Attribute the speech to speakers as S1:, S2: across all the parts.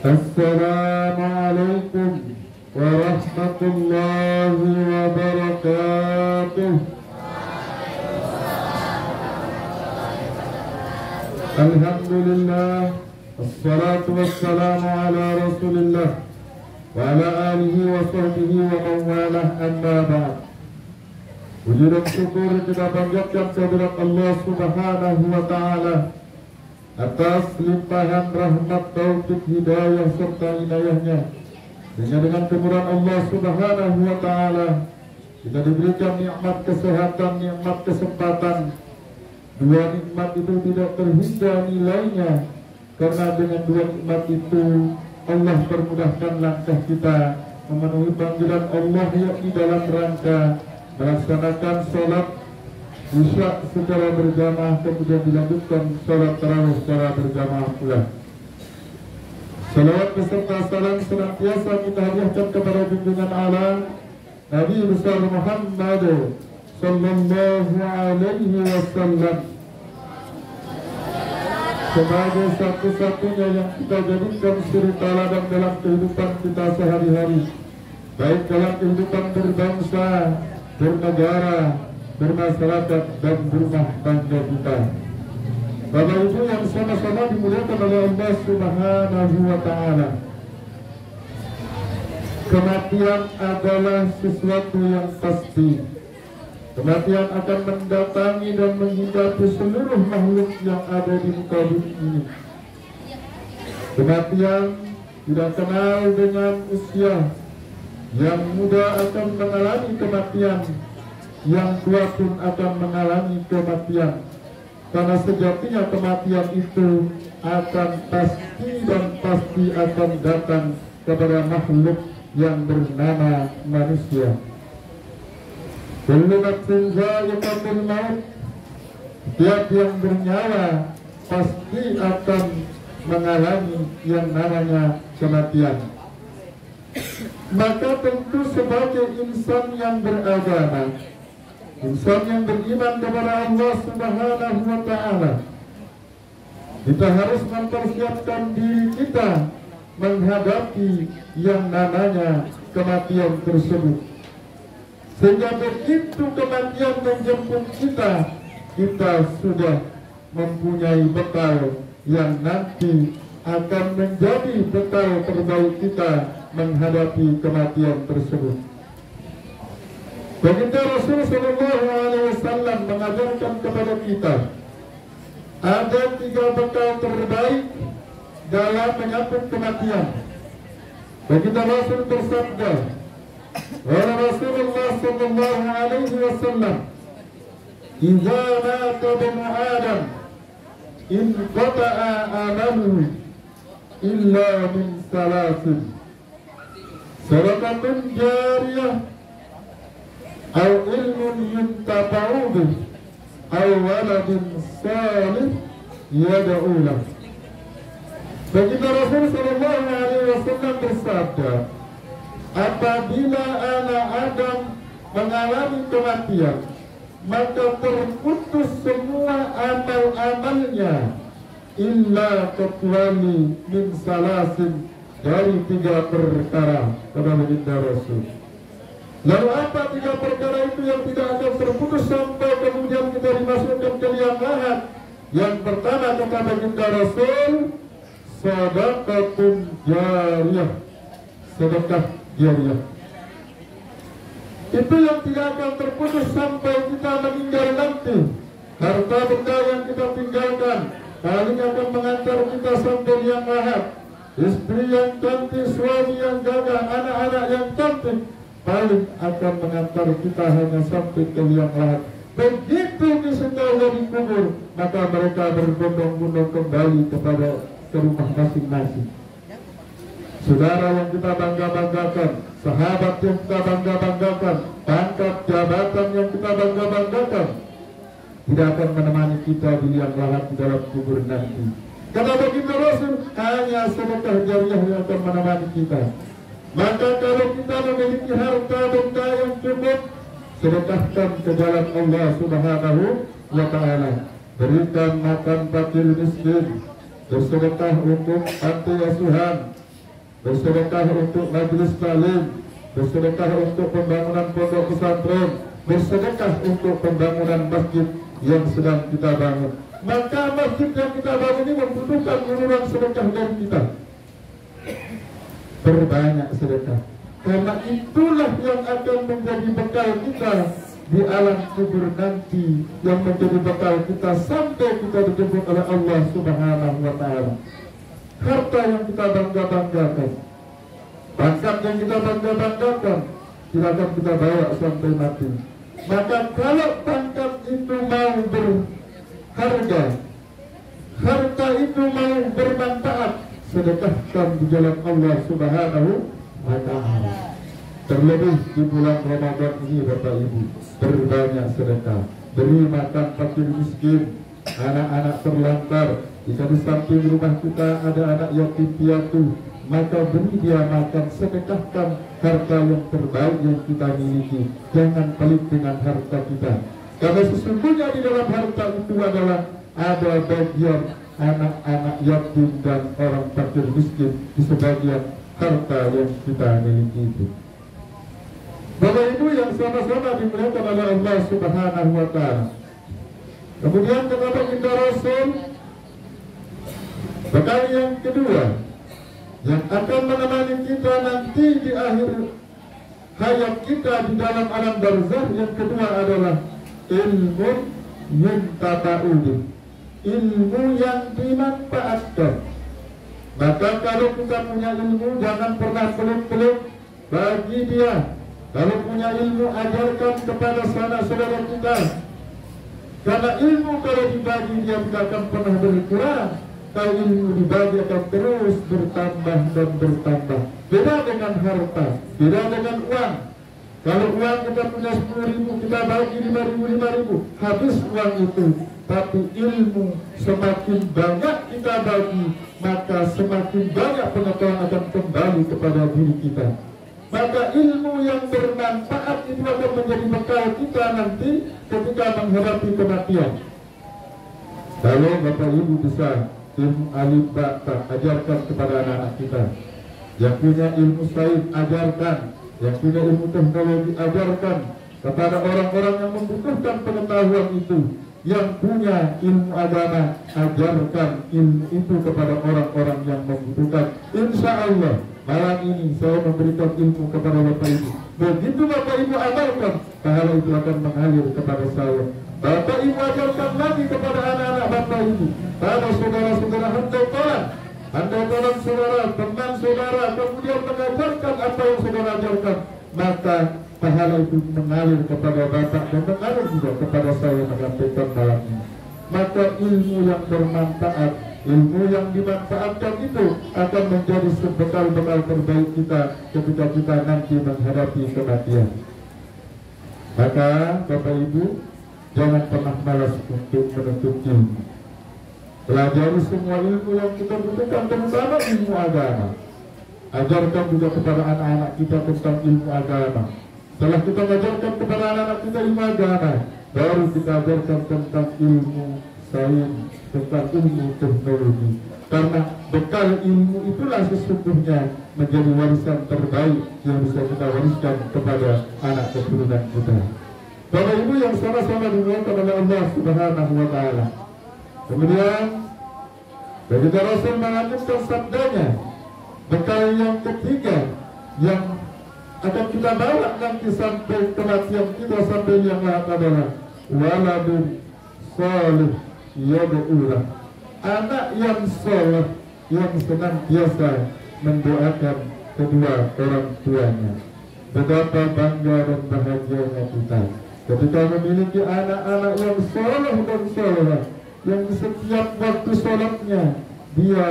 S1: Assalamualaikum warahmatullahi wabarakatuh. Alhamdulillah, assalatu wassalamu ala rasulillah wa ala alihi wa sahbihi wa mawalah, amma ba'd. Puji dan syukur kita panjatkan kehadirat Allah Subhanahu wa ta'ala atas limpahan rahmat, taufik, hidayah serta inayahnya. Dengan kemurahan Allah Subhanahu wa ta'ala kita diberikan nikmat kesehatan, nikmat kesempatan. Dua nikmat itu tidak terhingga nilainya, karena dengan dua nikmat itu Allah permudahkan langkah kita memenuhi panggilan Allah, yakni dalam rangka melaksanakan sholat isya secara berjamaah, kemudian dilanjutkan sholat tarawih secara berjamaah pula. Salawat beserta salam senantiasa kita hadiahkan kepada junjungan alam Nabi besar Muhammad sallallahu alaihi wasallam sebagai satu-satunya yang kita jadikan suri teladan dalam kehidupan kita sehari-hari, baik dalam kehidupan berbangsa, bernegara, bermasyarakat, dan berumah tangga kita. Bapak Ibu yang sama-sama dimuliakan oleh Allah Subhanahu wa ta'ala, kematian adalah sesuatu yang pasti. Kematian akan mendatangi dan menghinggapi seluruh makhluk yang ada di muka bumi ini. Kematian tidak kenal dengan usia. Yang muda akan mengalami kematian, yang tua pun akan mengalami kematian. Karena sejatinya kematian itu akan pasti dan pasti akan datang kepada makhluk yang bernama manusia. Kullu nafsin dha'iqatul maut. Setiap yang bernyawa pasti akan mengalami yang namanya kematian. Maka tentu sebagai insan yang beragama, insan yang beriman kepada Allah Subhanahu wa ta'ala, kita harus mempersiapkan diri kita menghadapi yang namanya kematian tersebut. Sehingga begitu kematian menjemput kita, kita sudah mempunyai bekal yang nanti akan menjadi bekal terbaik kita menghadapi kematian tersebut. Baginda Rasul sallallahu alaihi wasallam mengajarkan kepada kita ada 3 bekal terbaik dalam menyambut kematian. Baginda Rasul bersabda, wala Rasulullah sallallahu alaihi wasallam, idza mata ibnu Adam inqata'a amaluhu illa min salasin, sadaqatun jariyah, aw ilmun yuntafa'u bih, aw waladun salih yad'u lah. Baginda Rasul sallallahu alaihi wasallam bersabda, apabila anak Adam mengalami kematian, maka terputus semua amal-amalnya, illa kecuali min salasin, dari 3 perkara, kata baginda Rasul. Lalu apa 3 perkara itu yang tidak akan terputus sampai kemudian kita dimasukkan ke liang lahat? Yang pertama kata baginda Rasul, sedekahun jariyah, sedekah jariyah. Itu yang tidak akan terputus sampai kita meninggal nanti. Harta benda yang kita tinggalkan paling akan mengantar kita sampai liang lahat. Istri yang cantik, suami yang gagah, anak-anak yang cantik, paling akan mengantar kita hanya sampai ke liang lahat. Begitu disentuh dari kubur, maka mereka berbondong-bondong kembali kepada rumah masing-masing. Saudara yang kita bangga-banggakan, sahabat yang kita bangga-banggakan, pangkat jabatan yang kita bangga-banggakan, tidak akan menemani kita di liang lahat di dalam kubur nanti. Karena baginda Rasul, hanya sedekah jariyah yang akan menemani kita. Maka kalau kita memiliki harta benda yang cukup, sedekahkan ke jalan Allah Subhanahu wa ta'ala. Berikan makan fakir miskin, bersedekah untuk panti asuhan, bersedekah untuk majelis taklim, bersedekah untuk pembangunan pondok pesantren, bersedekah untuk pembangunan masjid yang sedang kita bangun. Maka masjid yang kita bangun ini membutuhkan uluran sedekah dari kita. Berbanyak sedekah, karena itulah yang akan menjadi bekal kita di alam kubur nanti, yang menjadi bekal kita sampai kita dijemput oleh Allah Subhanahu wa Ta'ala. Harta yang kita bangga-banggakan, pangkat yang kita bangga-banggakan, tidak akan kita bawa sampai mati. Maka kalau pangkat itu mau berharga, harta itu mau bermanfaat, sedekahkan di jalan Allah Subhanahu wa Ta'ala. Terlebih di bulan Ramadan ini, Bapak Ibu, berbanyak sedekah, beri makan fakir miskin, anak-anak terlantar. Jika di samping rumah kita ada anak yatim piatu, maka beri dia makan, sedekahkan harta yang terbaik yang kita miliki. Jangan pelit dengan harta kita, karena sesungguhnya di dalam harta itu adalah ada bagian anak-anak yatim dan orang fakir miskin di sebagian harta yang kita miliki itu. Bapak Ibu yang sama-sama dimuliakan oleh Allah Subhanahu wa Ta'ala. Kemudian kata kita Rasul, bekal yang kedua yang akan menemani kita nanti di akhir hayat kita di dalam alam barzakh, yang kedua adalah ilmu yuntafa'u, ilmu yang dimanfaatkan. Maka kalau kita punya ilmu, jangan pernah pelit-pelit bagi dia. Kalau punya ilmu, ajarkan kepada sanak saudara kita, karena ilmu kalau dibagi dia tidak akan pernah berkurang. Kalau ilmu dibagi akan terus bertambah dan bertambah. Beda dengan harta, beda dengan uang. Kalau uang kita punya 10.000, kita bagi 5.000, habis uang itu. Tapi ilmu semakin banyak kita bagi, maka semakin banyak pengetahuan akan kembali kepada diri kita. Maka ilmu yang bermanfaat itu akan menjadi bekal kita nanti ketika menghadapi kematian. Kalau Bapak Ibu bisa ilmu alif ba ta, ajarkan kepada anak-anak kita. Yang punya ilmu sains, ajarkan. Yang punya ilmu teknologi, ajarkan kepada orang-orang yang membutuhkan pengetahuan itu. Yang punya ilmu agama, ajarkan ilmu itu kepada orang-orang yang membutuhkan. Insya Allah malam ini saya memberikan ilmu kepada Bapak Ibu. Begitu Bapak Ibu amalkan, pahala itu akan mengalir kepada saya. Bapak Ibu ajarkan lagi kepada anak-anak Bapak Ibu, pada saudara-saudara, handai tolong saudara, teman saudara, kemudian mengajarkan apa yang saudara ajarkan, maka pahala itu mengalir kepada Bapak dan mengalir juga kepada saya menyampaikan malam ini. Maka ilmu yang bermanfaat, ilmu yang dimanfaatkan itu akan menjadi bekal-bekal terbaik kita ketika kita nanti menghadapi kematian. Maka Bapak Ibu, jangan pernah malas untuk menuntut ilmu. Pelajari semua ilmu yang kita butuhkan, terutama ilmu agama. Ajarkan juga kepada anak-anak kita tentang ilmu agama. Setelah kita ajarkan kepada anak-anak kita ilmu agama, baru kita ajarkan tentang ilmu sains, tentang ilmu teknologi. Karena bekal ilmu itulah sesungguhnya menjadi warisan terbaik yang bisa kita wariskan kepada anak keturunan kita. Bapak Ibu yang sama-sama dimuliakan oleh Allah Subhanahu wa Ta'ala. Kemudian begitu Rasul melanjutkan sabdanya, bekal yang ketiga yang akan kita bawa nanti sampai kematian kita, sampai yang lain adalah waladun salih yad'ulah, anak yang saleh yang senantiasa mendoakan kedua orang tuanya. Betapa bangga dan bahagianya kita ketika memiliki anak-anak yang saleh dan salehah, yang setiap waktu sholatnya dia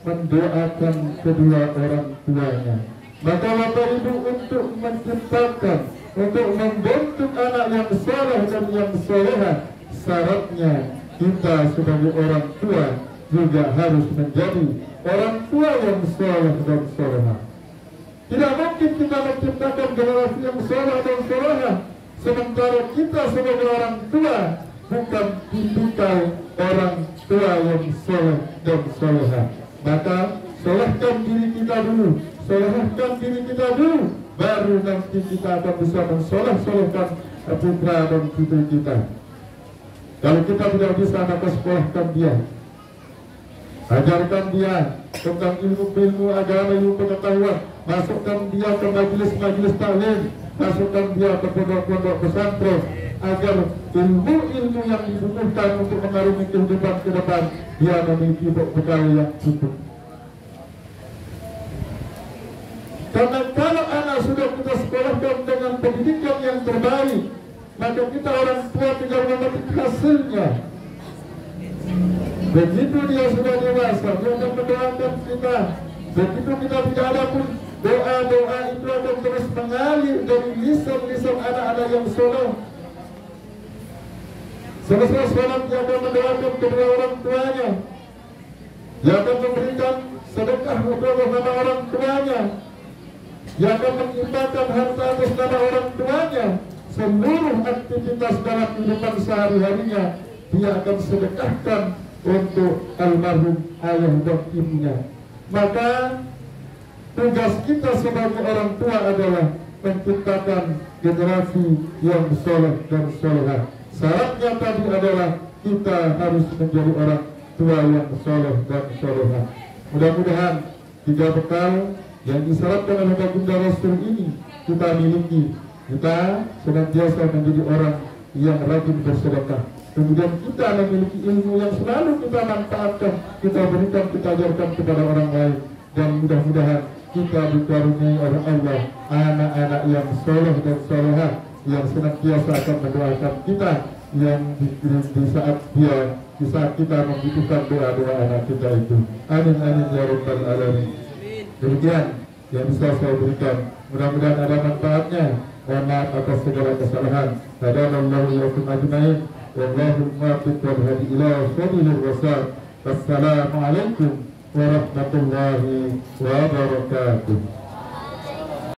S1: mendoakan kedua orang tuanya. Maka Bapak Ibu, untuk menciptakan, untuk membentuk anak yang saleh dan yang salehah, syaratnya kita sebagai orang tua juga harus menjadi orang tua yang saleh dan salehah. Tidak mungkin kita menciptakan generasi yang saleh dan salehah sementara kita sebagai orang tua bukan tipikal orang tua yang saleh dan salehah. Maka salehkan diri kita dulu, solehkan diri kita dulu, baru nanti kita akan bisa mensolehkan putra dan putri kita. Kalau kita tidak bisa, maka sekolahkan dia, ajarkan dia tentang ilmu agama, ilmu pengetahuan, masukkan dia ke majelis taklim, masukkan dia ke pondok-pondok pesantren, agar ilmu-ilmu yang dibutuhkan untuk mengarungi kehidupan ke depan dia memiliki bekal yang cukup. Karena kalau anak sudah kita sekolahkan dengan pendidikan yang terbaik, maka kita orang tua tinggal memetik hasilnya. Begitu dia sudah dewasa, dia akan mendoakan kita. Begitu kita tidak ada pun, doa-doa itu akan terus mengalir dari lisan-lisan anak-anak yang soleh. Selesai sholat, dia akan mendoakan kedua orang tuanya. Dia akan memberikan sedekah untuk nama orang tuanya. Dia akan mengimbangkan harta atas nama orang tuanya. Seluruh aktivitas dalam kehidupan sehari-harinya dia akan sedekahkan untuk almarhum ayah dan ibunya. Maka tugas kita sebagai orang tua adalah menciptakan generasi yang soleh dan solehah. Syaratnya tadi adalah kita harus menjadi orang tua yang soleh dan solehah. Mudah-mudahan 3 bekal yang disyaratkan oleh baginda Rasul ini kita miliki. Kita senantiasa menjadi orang yang rajin bersedekah. Kemudian kita memiliki ilmu yang selalu kita manfaatkan, kita berikan, kita ajarkan kepada orang lain. Dan mudah-mudahan kita dikaruniai oleh Allah anak-anak yang soleh dan solehah, yang senantiasa akan mendoakan kita, yang di saat kita membutuhkan doa-doa anak kita itu. Amin amin ya rabbal alamin. Demikian yang bisa saya berikan. Mudah-mudahan ada manfaatnya. Mohon maaf atas segala kesalahan. Hadanallahu wa iyyakum ajmain. Wallahul muwaffiq wal hadi ila sabilir rasyad. Wassalamualaikum warahmatullahi wabarakatuh.